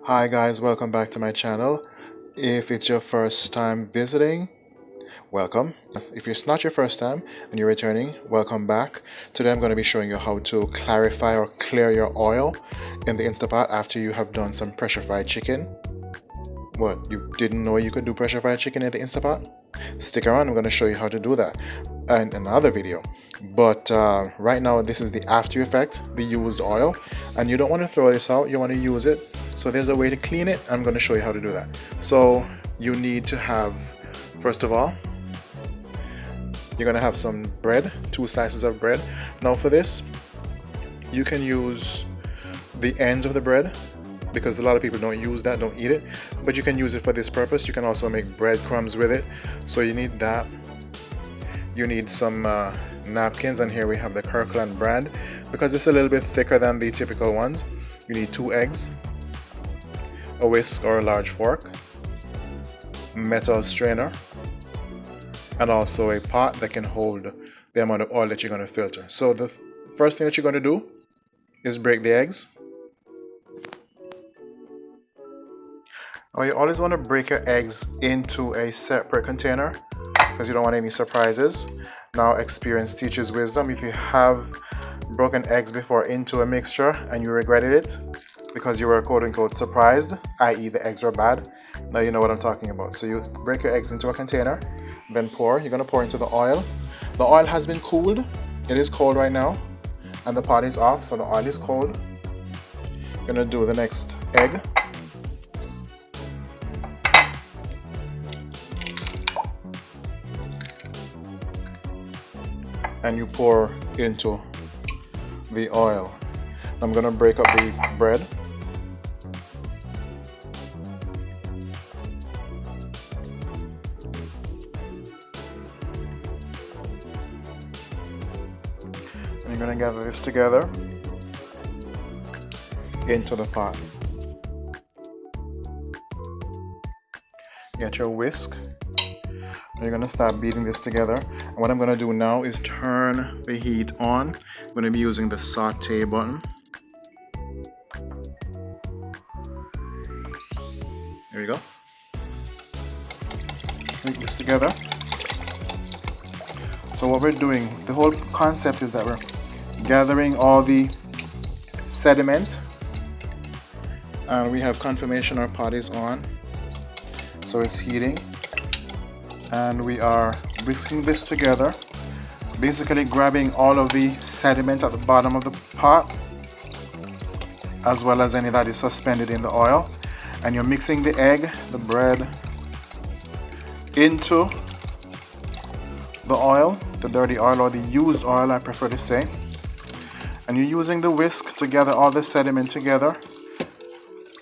Hi guys, welcome back to my channel. If it's your first time visiting, welcome. If it's not your first time and you're returning, welcome back. Today I'm going to be showing you how to clarify or clear your oil in the Instapot after you have done some pressure fried chicken. What, you didn't know you could do pressure fried chicken in the Instapot? Stick around, I'm going to show you how to do that in another video. But right now this is the after effect, the used oil, and you don't want to throw this out, you want to use it. So there's a way to clean it. I'm going to show you how to do that. So you need to have, first of all, you're going to have some bread, 2 slices of bread. Now for this, you can use the ends of the bread because a lot of people don't use that, don't eat it, but you can use it for this purpose. You can also make breadcrumbs with it. So you need that. You need some napkins, and here we have the Kirkland brand because it's a little bit thicker than the typical ones. You need 2 eggs, a whisk or a large fork, metal strainer, and also a pot that can hold the amount of oil that you're going to filter. So the first thing that you're going to do is break the eggs. Now you always want to break your eggs into a separate container because you don't want any surprises. Now experience teaches wisdom. If you have broken eggs before into a mixture and you regretted it because you were quote unquote surprised, i.e. the eggs were bad, now you know what I'm talking about. So you break your eggs into a container, then pour. You're going to pour into the oil. The oil has been cooled. It is cold right now and the pot is off, so the oil is cold. You're going to do the next egg. And you pour into the oil. I'm going to break up the bread. And you're going to gather this together into the pot. Get your whisk. You're going to start beating this together. And what I'm going to do now is turn the heat on. I'm going to be using the saute button. There we go. Mix this together. So what we're doing, the whole concept is that we're gathering all the sediment, and we have confirmation our pot is on. So it's heating. And we are whisking this together, basically grabbing all of the sediment at the bottom of the pot as well as any that is suspended in the oil, and you're mixing the egg, the bread into the oil, the dirty oil or the used oil I prefer to say, and you're using the whisk to gather all the sediment together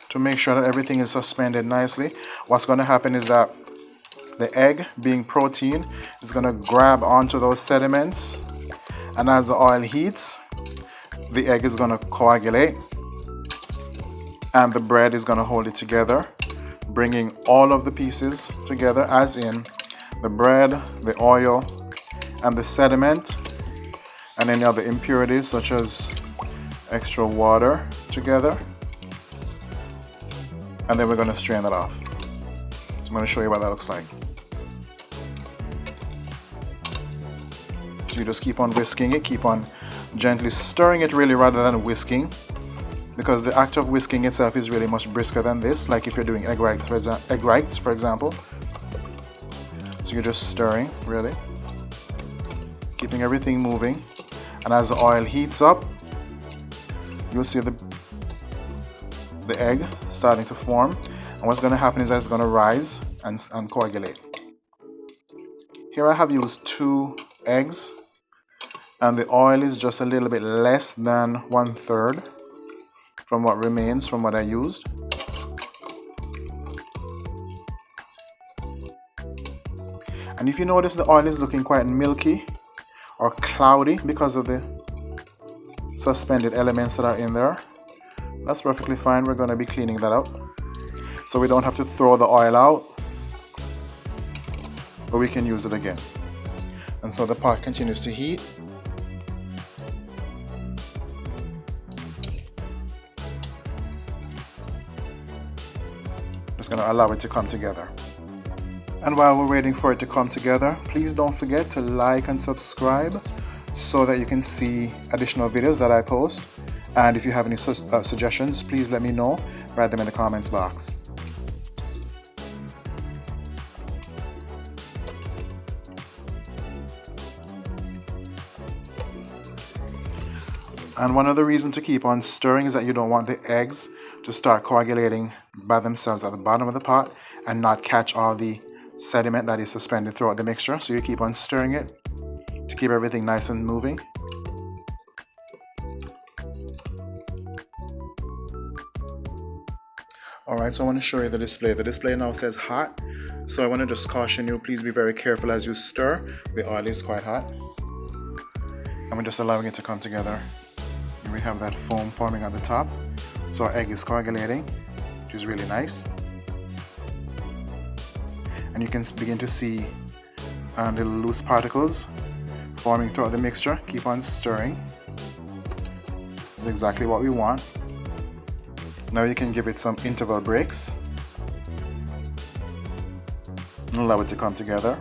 to make sure that everything is suspended nicely. What's going to happen is that the egg, being protein, is going to grab onto those sediments, and as the oil heats, the egg is going to coagulate and the bread is going to hold it together, bringing all of the pieces together, as in the bread, the oil, and the sediment, and any other impurities such as extra water together. And then we're going to strain it off. So I'm going to show you what that looks like. So you just keep on whisking it, keep on gently stirring it really rather than whisking, because the act of whisking itself is really much brisker than this, like if you're doing egg whites for example. So you're just stirring, really, keeping everything moving, and as the oil heats up, you'll see the egg starting to form, and what's going to happen is that it's going to rise and coagulate. Here I have used 2 eggs, and the oil is just a little bit less than 1/3 from what remains from what I used. And if you notice, the oil is looking quite milky or cloudy because of the suspended elements that are in there. That's perfectly fine. We're going to be cleaning that out, so we don't have to throw the oil out, but we can use it again. And so the pot continues to heat. Just going to allow it to come together. And while we're waiting for it to come together, please don't forget to like and subscribe so that you can see additional videos that I post. And if you have any suggestions, please let me know. Write them in the comments box. And one other reason to keep on stirring is that you don't want the eggs to start coagulating by themselves at the bottom of the pot and not catch all the sediment that is suspended throughout the mixture. So you keep on stirring it to keep everything nice and moving. Alright, so I want to show you the display. The display now says hot. So I want to just caution you, please be very careful as you stir. The oil is quite hot. And we're just allowing it to come together. And we have that foam forming at the top. So our egg is coagulating, which is really nice. And you can begin to see little loose particles forming throughout the mixture. Keep on stirring. This is exactly what we want. Now you can give it some interval breaks and allow it to come together.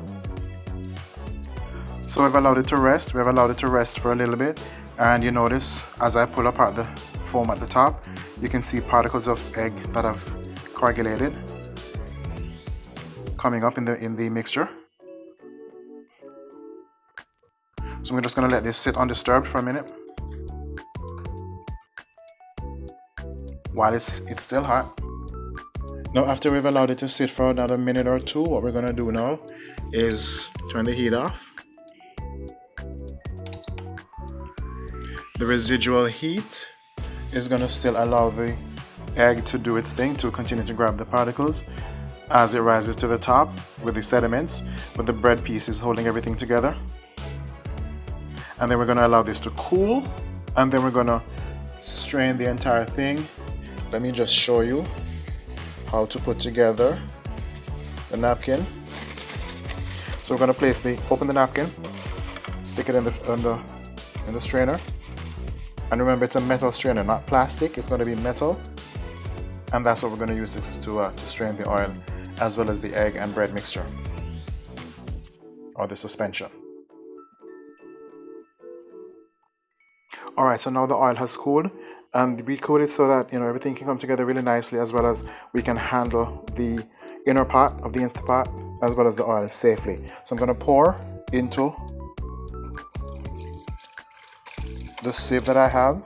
So we've allowed it to rest. We've allowed it to rest for a little bit, and you notice as I pull apart the foam at the top, you can see particles of egg that have coagulated coming up in the mixture. So we're just going to let this sit undisturbed for a minute while it's still hot. Now after we've allowed it to sit for another minute or two, what we're going to do now is turn the heat off. The residual heat is going to still allow the egg to do its thing, to continue to grab the particles as it rises to the top with the sediments, with the bread pieces holding everything together. And then we're going to allow this to cool, and then we're going to strain the entire thing. Let me just show you how to put together the napkin. So we're going to open the napkin, stick it in the strainer. And remember, it's a metal strainer, not plastic. It's going to be metal. And that's what we're going to use to strain the oil, as well as the egg and bread mixture, or the suspension. Alright, so now the oil has cooled, and we cooled it so that everything can come together really nicely, as well as we can handle the inner pot of the Instapot as well as the oil safely. So I'm going to pour into the sieve that I have,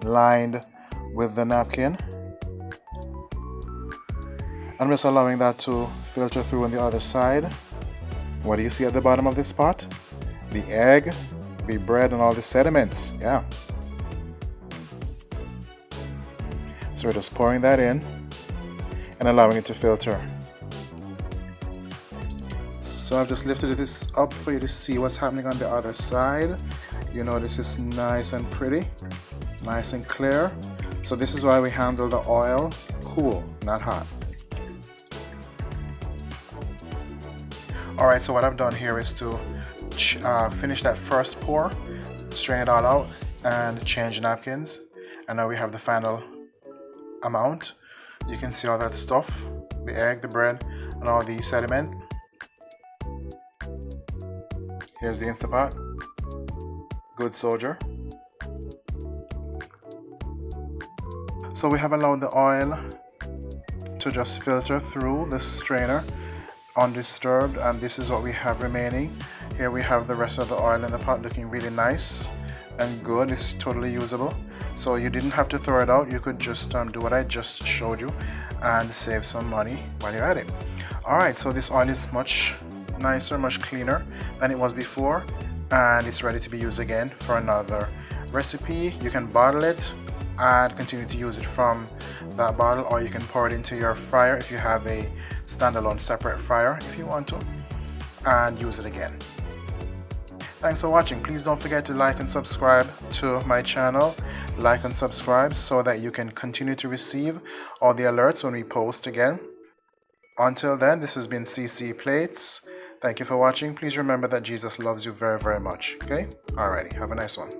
lined with the napkin. I'm just allowing that to filter through on the other side. What do you see at the bottom of this pot? The egg, the bread, and all the sediments. Yeah. So we're just pouring that in and allowing it to filter. So I've just lifted this up for you to see what's happening on the other side. This is nice and pretty, nice and clear. So this is why we handle the oil cool, not hot. Alright, so what I've done here is to finish that first pour, strain it all out, and change napkins. And now we have the final amount. You can see all that stuff, the egg, the bread, and all the sediment. Here's the Instapot. Good soldier. So we have allowed the oil to just filter through the strainer undisturbed, and this is what we have remaining. Here we have the rest of the oil in the pot, looking really nice and good. It's totally usable. So you didn't have to throw it out. You could just do what I just showed you and save some money while you're at it. Alright, so this oil is much nicer, much cleaner than it was before, and it's ready to be used again for another recipe. You can bottle it and continue to use it from that bottle, or you can pour it into your fryer if you have a standalone separate fryer if you want to, and use it again. Thanks for watching. Please don't forget to like and subscribe to my channel. Like and subscribe so that you can continue to receive all the alerts when we post again. Until then, this has been CC.Plates. Thank you for watching. Please remember that Jesus loves you very, very much. Okay? Alrighty. Have a nice one.